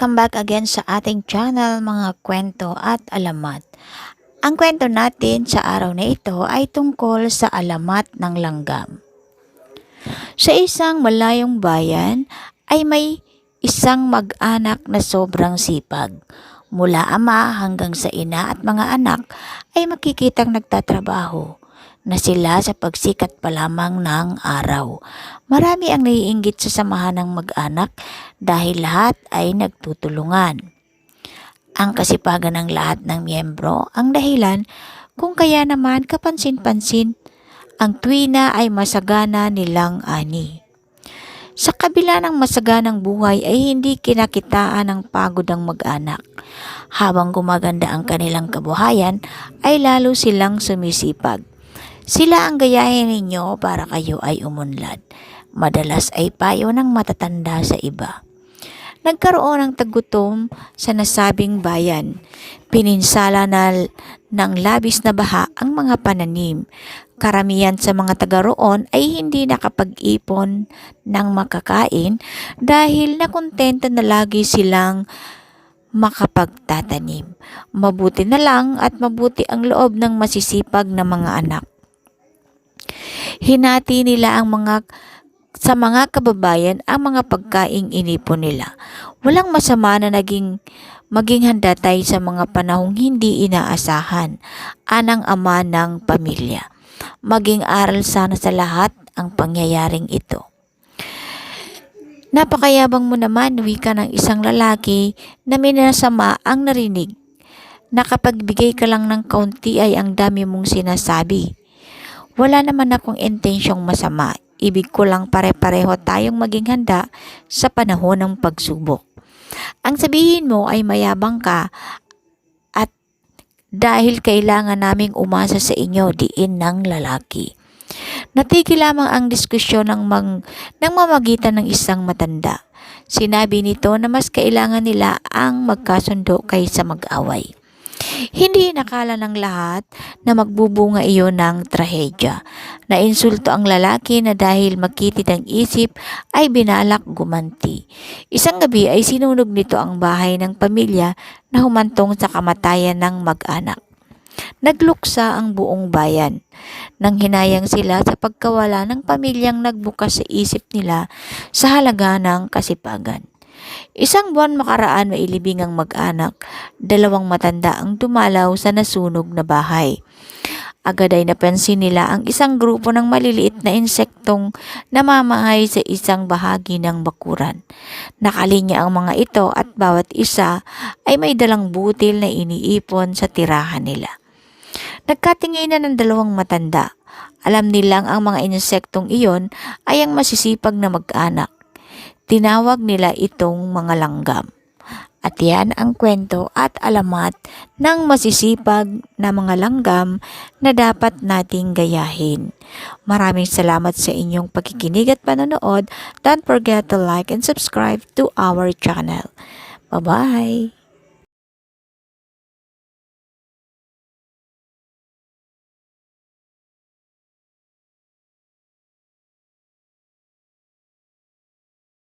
Welcome back again sa ating channel, mga kwento at alamat. Ang kwento natin sa araw na ito ay tungkol sa alamat ng langgam. Sa isang malayong bayan ay may isang mag-anak na sobrang sipag. Mula ama hanggang sa ina at mga anak ay makikitang nagtatrabaho na sila sa pagsikat pa lamang ng araw. Marami ang naiinggit sa samahan ng mag-anak dahil lahat ay nagtutulungan. Ang kasipagan ng lahat ng miyembro ang dahilan kung kaya naman kapansin-pansin ang tuwina ay masagana nilang ani. Sa kabila ng masaganang buhay ay hindi kinakitaan ng pagod ang mag-anak. Habang gumaganda ang kanilang kabuhayan ay lalo silang sumisipag. Sila ang gayahin ninyo para kayo ay umunlad. Madalas ay payo ng matatanda sa iba. Nagkaroon ng tagutom sa nasabing bayan. Pininsala ng labis na baha ang mga pananim. Karamihan sa mga taga roon ay hindi nakapag-ipon ng makakain dahil nakontento na lagi silang makapagtatanim. Mabuti na lang at mabuti ang loob ng masisipag na mga anak. Hinati nila sa mga kababayan ang mga pagkaing inipon nila. Walang masama na maging handa tayo sa mga panahong hindi inaasahan. Anang ama ng pamilya. Maging aral sana sa lahat ang pangyayaring ito. Napakayabang mo naman, wika ng isang lalaki na minasama ang narinig. Nakapagbigay ka lang ng kaunti ay ang dami mong sinasabi. Wala naman akong intensyong masama. Ibig ko lang pare-pareho tayong maging handa sa panahon ng pagsubok. Ang sabihin mo ay mayabang ka at dahil kailangan naming umasa sa inyo, diin ng lalaki. Natigil lamang ang diskusyon ng mamagitan ng isang matanda. Sinabi nito na mas kailangan nila ang magkasundo kaysa mag-away. Hindi nakala ng lahat na magbubunga iyon ng trahedya. Nainsulto ang lalaki na dahil makitid ang isip ay binalak gumanti. Isang gabi ay sinunog nito ang bahay ng pamilya na humantong sa kamatayan ng mag-anak. Nagluksa ang buong bayan. Nang hinayang sila sa pagkawala ng pamilyang nagbukas sa isip nila sa halaga ng kasipagan. Isang buwan makaraan mailibing ang mag-anak, dalawang matanda ang dumalaw sa nasunog na bahay. Agad ay napansin nila ang isang grupo ng maliliit na insektong namamahay sa isang bahagi ng bakuran. Nakalinya ang mga ito at bawat isa ay may dalang butil na iniipon sa tirahan nila. Nagkatinginan ng dalawang matanda. Alam nilang ang mga insektong iyon ay ang masisipag na mag-anak. Tinawag nila itong mga langgam. At yan ang kwento at alamat ng masisipag na mga langgam na dapat nating gayahin. Maraming salamat sa inyong pagkikinig at panonood. Don't forget to like and subscribe to our channel. Bye-bye!